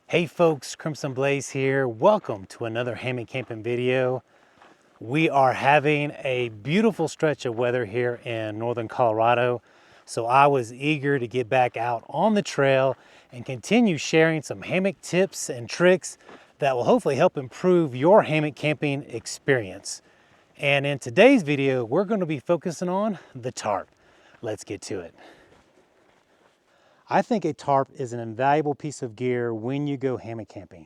Hey folks, Crimson Blaze here. Welcome to another hammock camping video. We are having a beautiful stretch of weather here in northern Colorado. So I was eager to get back out on the trail and continue sharing some hammock tips and tricks that will hopefully help improve your hammock camping experience. And in today's video, we're going to be focusing on the tarp. Let's get to it. I think a tarp is an invaluable piece of gear when you go hammock camping.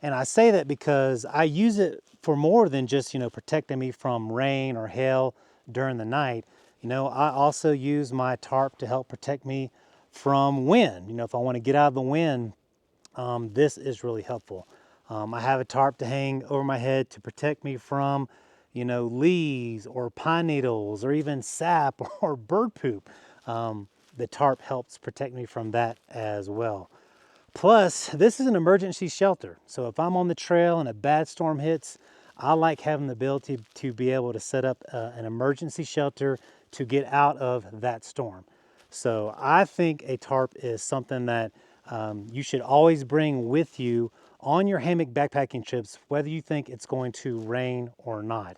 And I say that because I use it for more than just, protecting me from rain or hail during the night. I also use my tarp to help protect me from wind. If I want to get out of the wind, this is really helpful. I have a tarp to hang over my head to protect me from, leaves or pine needles or even sap or bird poop. The tarp helps protect me from that as well. Plus, this is an emergency shelter. So if I'm on the trail and a bad storm hits, I like having the ability to be able to set up an emergency shelter to get out of that storm. So I think a tarp is something that you should always bring with you on your hammock backpacking trips, whether you think it's going to rain or not.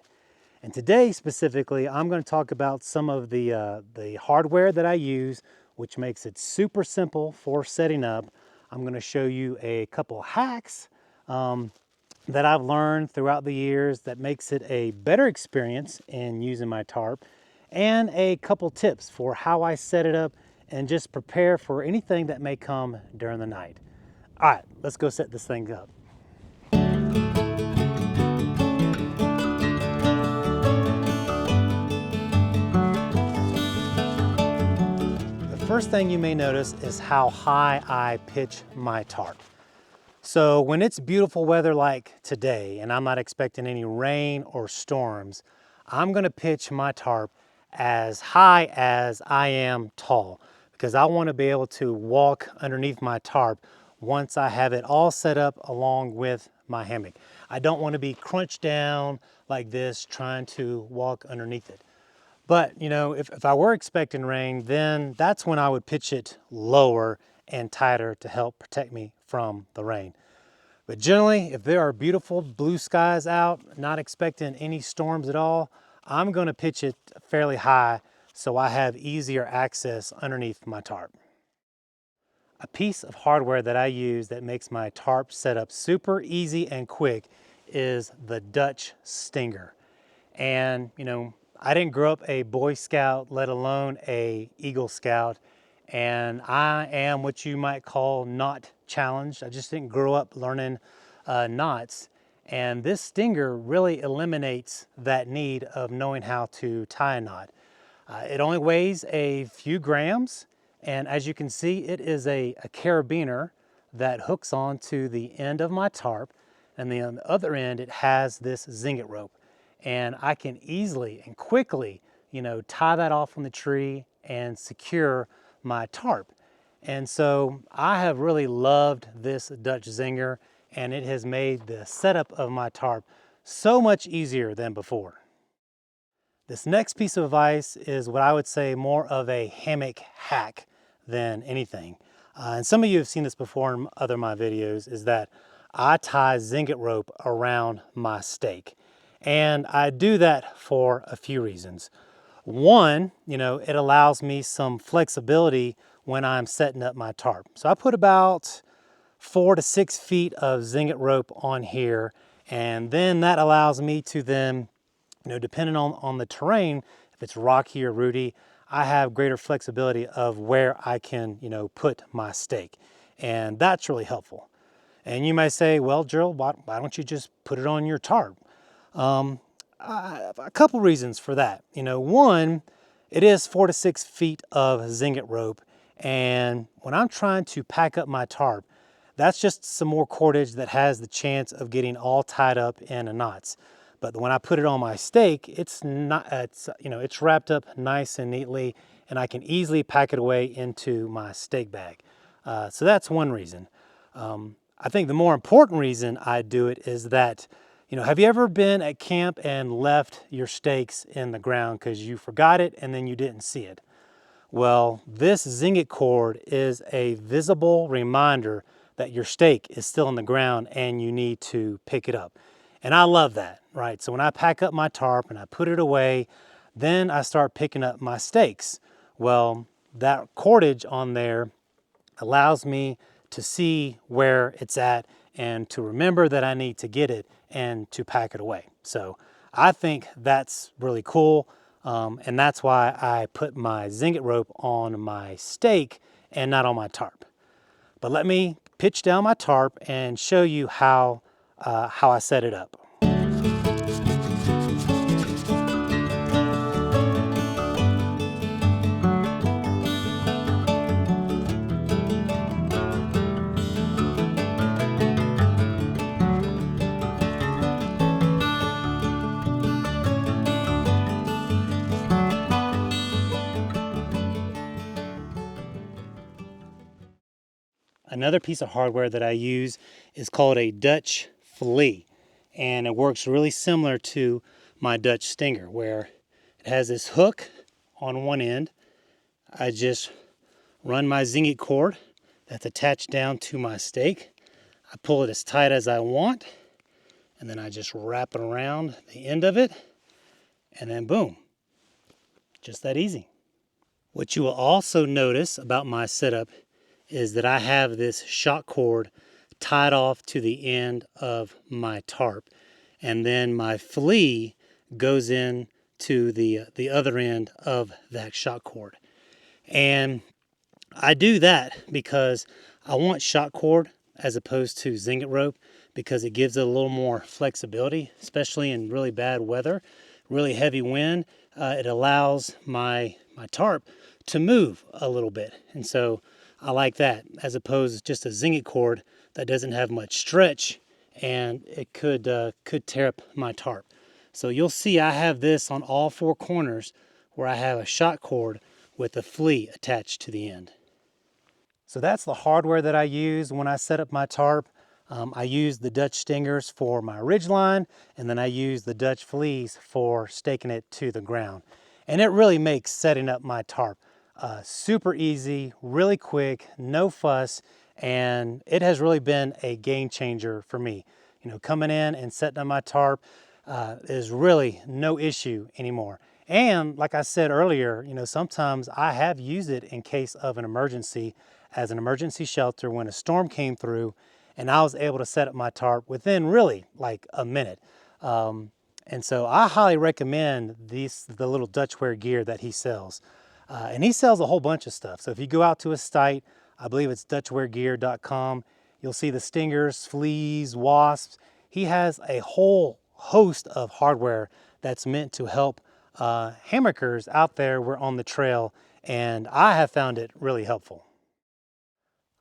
And today specifically, I'm going to talk about some of the hardware that I use, which makes it super simple for setting up. I'm going to show you a couple hacks that I've learned throughout the years that makes it a better experience in using my tarp, and a couple tips for how I set it up and just prepare for anything that may come during the night. All right, let's go set this thing up. First thing you may notice is how high I pitch my tarp. So when it's beautiful weather like today and I'm not expecting any rain or storms, I'm going to pitch my tarp as high as I am tall, because I want to be able to walk underneath my tarp once I have it all set up along with my hammock. I don't want to be crunched down like this trying to walk underneath it. But if I were expecting rain, then that's when I would pitch it lower and tighter to help protect me from the rain. But generally, if there are beautiful blue skies out, not expecting any storms at all, I'm going to pitch it fairly high so I have easier access underneath my tarp. A piece of hardware that I use that makes my tarp setup super easy and quick is the Dutch Stinger. And I didn't grow up a Boy Scout, let alone a Eagle Scout, and I am what you might call knot challenged. I just didn't grow up learning knots, and this Stinger really eliminates that need of knowing how to tie a knot. It only weighs a few grams, and as you can see, it is a carabiner that hooks onto the end of my tarp, and then on the other end it has this Zing-It rope. And I can easily and quickly, tie that off from the tree and secure my tarp. And so I have really loved this Dutch Zinger, and it has made the setup of my tarp so much easier than before. This next piece of advice is what I would say more of a hammock hack than anything. And some of you have seen this before in other of my videos, is that I tie Zing-It rope around my stake. And I do that for a few reasons. One, it allows me some flexibility when I'm setting up my tarp. So I put about 4 to 6 feet of Zing-It rope on here, and then that allows me to then, depending on the terrain, if it's rocky or rooty, I have greater flexibility of where I can, put my stake. And that's really helpful. And you may say, well, Gerald, why don't you just put it on your tarp? A couple reasons for that. One, it is 4 to 6 feet of Zing-It rope, and when I'm trying to pack up my tarp, that's just some more cordage that has the chance of getting all tied up in knots. But when I put it on my stake, it's wrapped up nice and neatly, and I can easily pack it away into my stake bag. So that's one reason. I think the more important reason I do it is that, have you ever been at camp and left your stakes in the ground because you forgot it and then you didn't see it? Well, this Zing-It cord is a visible reminder that your stake is still on the ground and you need to pick it up. And I love that, right? So when I pack up my tarp and I put it away, then I start picking up my stakes. Well, that cordage on there allows me to see where it's at and to remember that I need to get it and to pack it away. So I think that's really cool. And that's why I put my Zing-It rope on my stake and not on my tarp. But let me pitch down my tarp and show you how I set it up. Another piece of hardware that I use is called a Dutch flea, and it works really similar to my Dutch Stinger, where it has this hook on one end. I just run my Zing-It cord that's attached down to my stake. I pull it as tight as I want, and then I just wrap it around the end of it, and then boom, just that easy. What you will also notice about my setup is that I have this shock cord tied off to the end of my tarp, and then my flea goes in to the other end of that shock cord. And I do that because I want shock cord as opposed to Zing-It rope, because it gives it a little more flexibility, especially in really bad weather, really heavy wind. It allows my tarp to move a little bit, and so I like that as opposed to just a Zing-It cord that doesn't have much stretch, and it could tear up my tarp. So you'll see I have this on all four corners where I have a shock cord with a flea attached to the end. So that's the hardware that I use when I set up my tarp. I use the Dutch Stingers for my ridgeline, and then I use the Dutch Fleaz for staking it to the ground. And it really makes setting up my tarp super easy, really quick, no fuss, and it has really been a game changer for me. You know, coming in and setting up my tarp is really no issue anymore. And like I said earlier, you know, sometimes I have used it in case of an emergency as an emergency shelter when a storm came through, and I was able to set up my tarp within really like a minute. And so I highly recommend the little Dutchware gear that he sells. And he sells a whole bunch of stuff. So if you go out to his site, I believe it's dutchwaregear.com, you'll see the stingers, fleas, wasps. He has a whole host of hardware that's meant to help hammockers out there we're on the trail, and I have found it really helpful.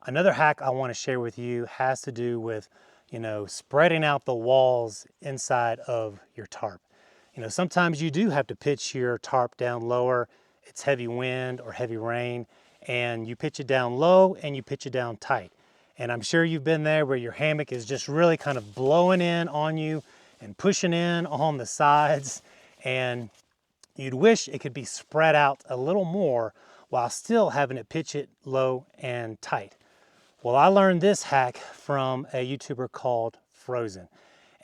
Another hack I want to share with you has to do with, you know, spreading out the walls inside of your tarp. You know, sometimes you do have to pitch your tarp down lower. It's heavy wind or heavy rain, and you pitch it down low and you pitch it down tight. And I'm sure you've been there where your hammock is just really kind of blowing in on you and pushing in on the sides, and you'd wish it could be spread out a little more while still having it pitch it low and tight. Well, I learned this hack from a YouTuber called Frozen,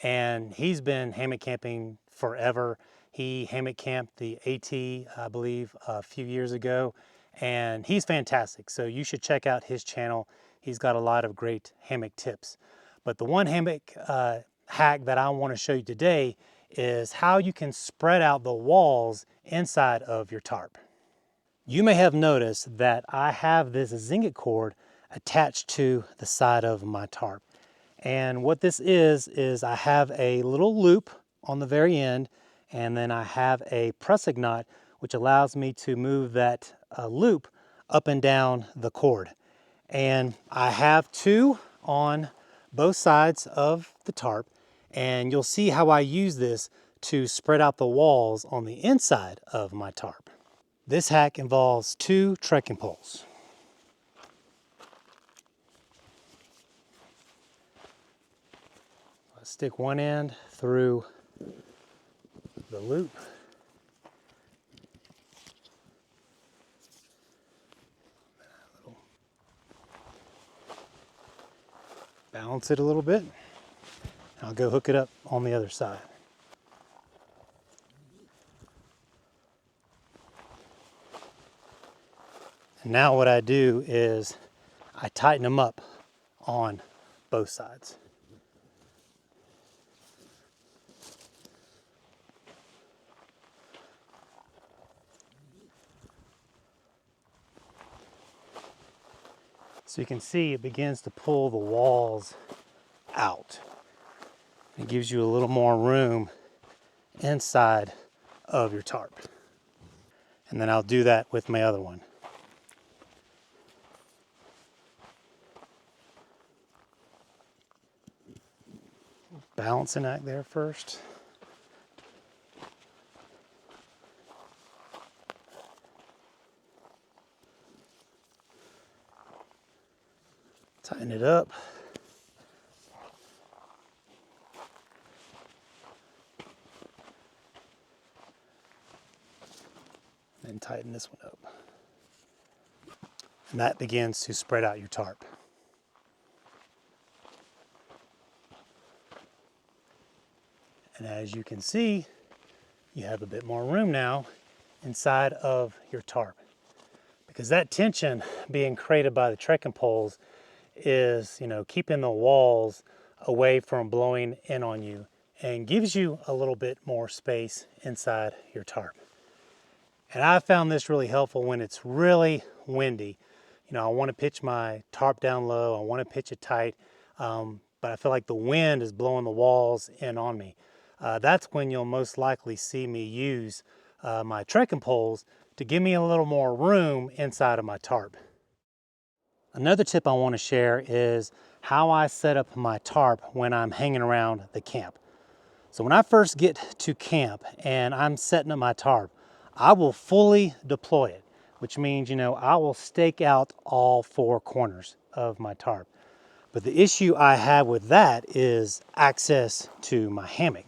and he's been hammock camping forever. He hammock camped the AT, I believe, a few years ago, and he's fantastic. So you should check out his channel. He's got a lot of great hammock tips. But the one hammock hack that I want to show you today is how you can spread out the walls inside of your tarp. You may have noticed that I have this Zing-It cord attached to the side of my tarp. And what this is I have a little loop on the very end, and then I have a pressing knot which allows me to move that loop up and down the cord. And I have two on both sides of the tarp, and you'll see how I use this to spread out the walls on the inside of my tarp. This hack involves two trekking poles. Let's stick one end through the loop. balance it a little bit. I'll go hook it up on the other side. And now what I do is I tighten them up on both sides. So you can see it begins to pull the walls out. It gives you a little more room inside of your tarp. And then I'll do that with my other one. Balancing act there first. Tighten it up. And tighten this one up. And that begins to spread out your tarp. And as you can see, you have a bit more room now inside of your tarp. Because that tension being created by the trekking poles is, keeping the walls away from blowing in on you and gives you a little bit more space inside your tarp. And I found this really helpful when it's really windy. I want to pitch my tarp down low, I want to pitch it tight, but I feel like the wind is blowing the walls in on me. That's when you'll most likely see me use my trekking poles to give me a little more room inside of my tarp. Another tip I want to share is how I set up my tarp when I'm hanging around the camp. So when I first get to camp and I'm setting up my tarp, I will fully deploy it, which means, I will stake out all four corners of my tarp. But the issue I have with that is access to my hammock.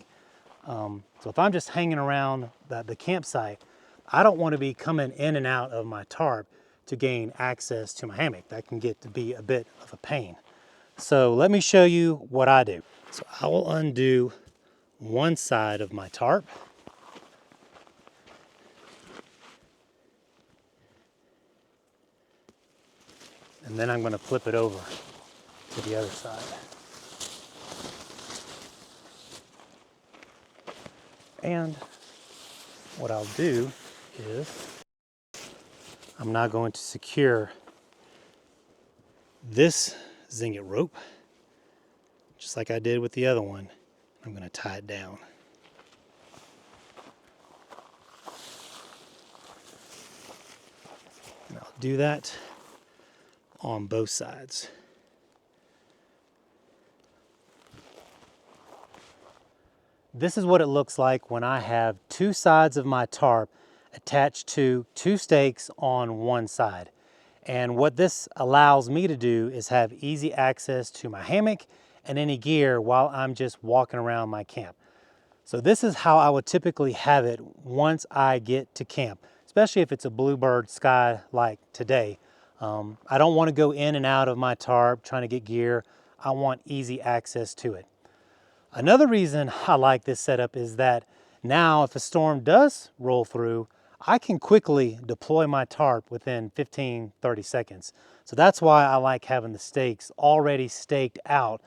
So if I'm just hanging around the campsite, I don't want to be coming in and out of my tarp to gain access to my hammock. That can get to be a bit of a pain. So let me show you what I do. So I will undo one side of my tarp. And then I'm going to flip it over to the other side. And what I'll do is I'm now going to secure this Zing-It rope, just like I did with the other one. I'm going to tie it down. And I'll do that on both sides. This is what it looks like when I have two sides of my tarp attached to two stakes on one side. And what this allows me to do is have easy access to my hammock and any gear while I'm just walking around my camp. So this is how I would typically have it once I get to camp, especially if it's a bluebird sky like today. I don't want to go in and out of my tarp trying to get gear. I want easy access to it. Another reason I like this setup is that now if a storm does roll through, I can quickly deploy my tarp within 15-30 seconds. So that's why I like having the stakes already staked out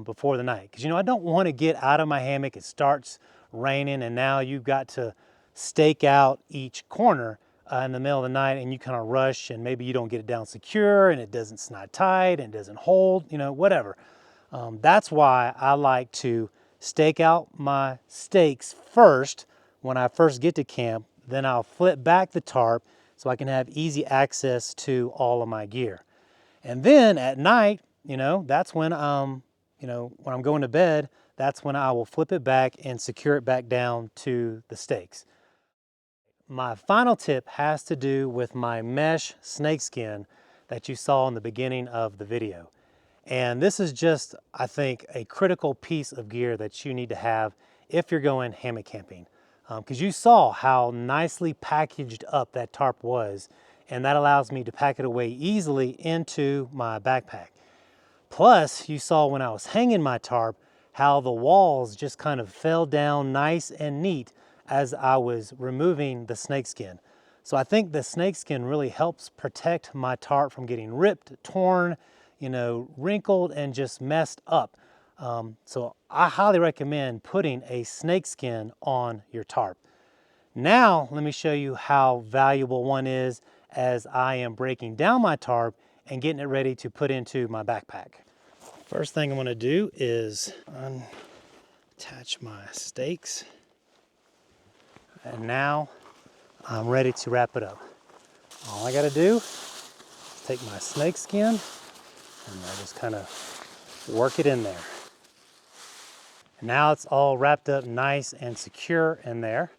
before the night. Because I don't want to get out of my hammock, it starts raining, and now you've got to stake out each corner in the middle of the night, and you kind of rush, and maybe you don't get it down secure, and it doesn't snide tight, and it doesn't hold, whatever. That's why I like to stake out my stakes first when I first get to camp. Then I'll flip back the tarp so I can have easy access to all of my gear. And then at night, that's when when I'm going to bed, that's when I will flip it back and secure it back down to the stakes. My final tip has to do with my mesh snakeskin that you saw in the beginning of the video. And this is just, I think, a critical piece of gear that you need to have if you're going hammock camping. Because you saw how nicely packaged up that tarp was, and that allows me to pack it away easily into my backpack. Plus, you saw when I was hanging my tarp how the walls just kind of fell down nice and neat as I was removing the snakeskin. So I think the snakeskin really helps protect my tarp from getting ripped, torn, wrinkled, and just messed up. So I highly recommend putting a snakeskin on your tarp. Now, let me show you how valuable one is as I am breaking down my tarp and getting it ready to put into my backpack. First thing I'm gonna do is unattach my stakes. And now I'm ready to wrap it up. All I gotta do is take my snakeskin and I just kind of work it in there. And now it's all wrapped up nice and secure in there.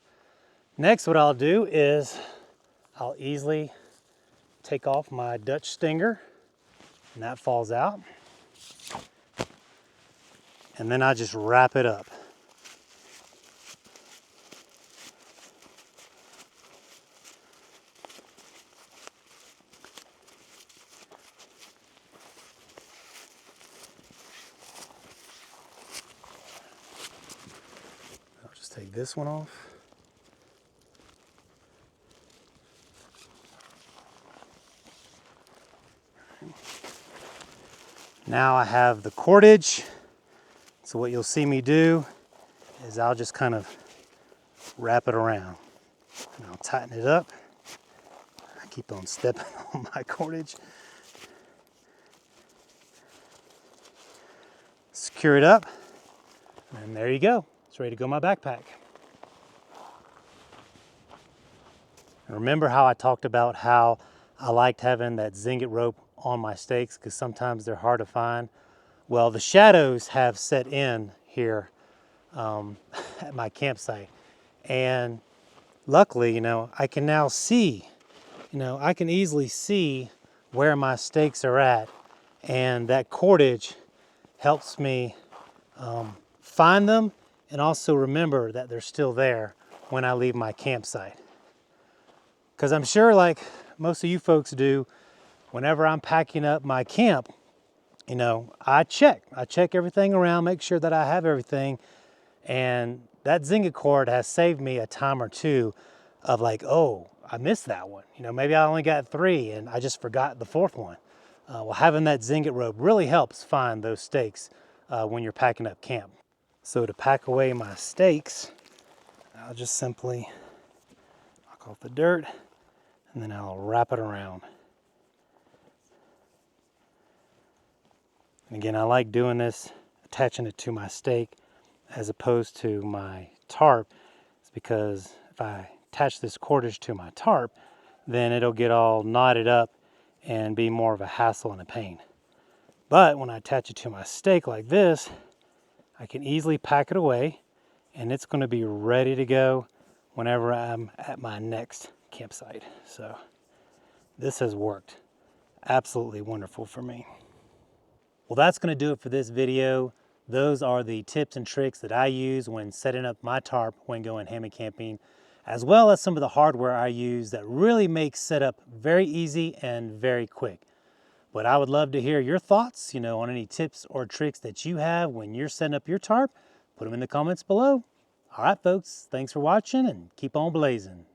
Next, what I'll do is I'll easily take off my Dutch stinger, and that falls out. And then I just wrap it up. I'll just take this one off. Now I have the cordage. So what you'll see me do is I'll just kind of wrap it around and I'll tighten it up. I keep on stepping on my cordage. Secure it up, and there you go. It's ready to go in my backpack. And remember how I talked about how I liked having that Zing-It rope on my stakes because sometimes they're hard to find? Well, the shadows have set in here at my campsite. And luckily, I can now see, I can easily see where my stakes are at. And that cordage helps me find them and also remember that they're still there when I leave my campsite. Because I'm sure, like most of you folks do, whenever I'm packing up my camp, I check everything around, make sure that I have everything. And that Zing-It cord has saved me a time or two of like, oh, I missed that one. Maybe I only got 3 and I just forgot the 4th one. Well, having that Zing-It rope really helps find those stakes when you're packing up camp. So to pack away my stakes, I'll just simply knock off the dirt and then I'll wrap it around. And again, I like doing this, attaching it to my stake as opposed to my tarp. It's because if I attach this cordage to my tarp, then it'll get all knotted up and be more of a hassle and a pain. But when I attach it to my stake like this, I can easily pack it away and it's going to be ready to go whenever I'm at my next campsite. So this has worked absolutely wonderful for me. Well, that's going to do it for this video. Those are the tips and tricks that I use when setting up my tarp when going hammock camping, as well as some of the hardware I use that really makes setup very easy and very quick. But I would love to hear your thoughts, on any tips or tricks that you have when you're setting up your tarp. Put them in the comments below. All right, folks, thanks for watching and keep on blazing.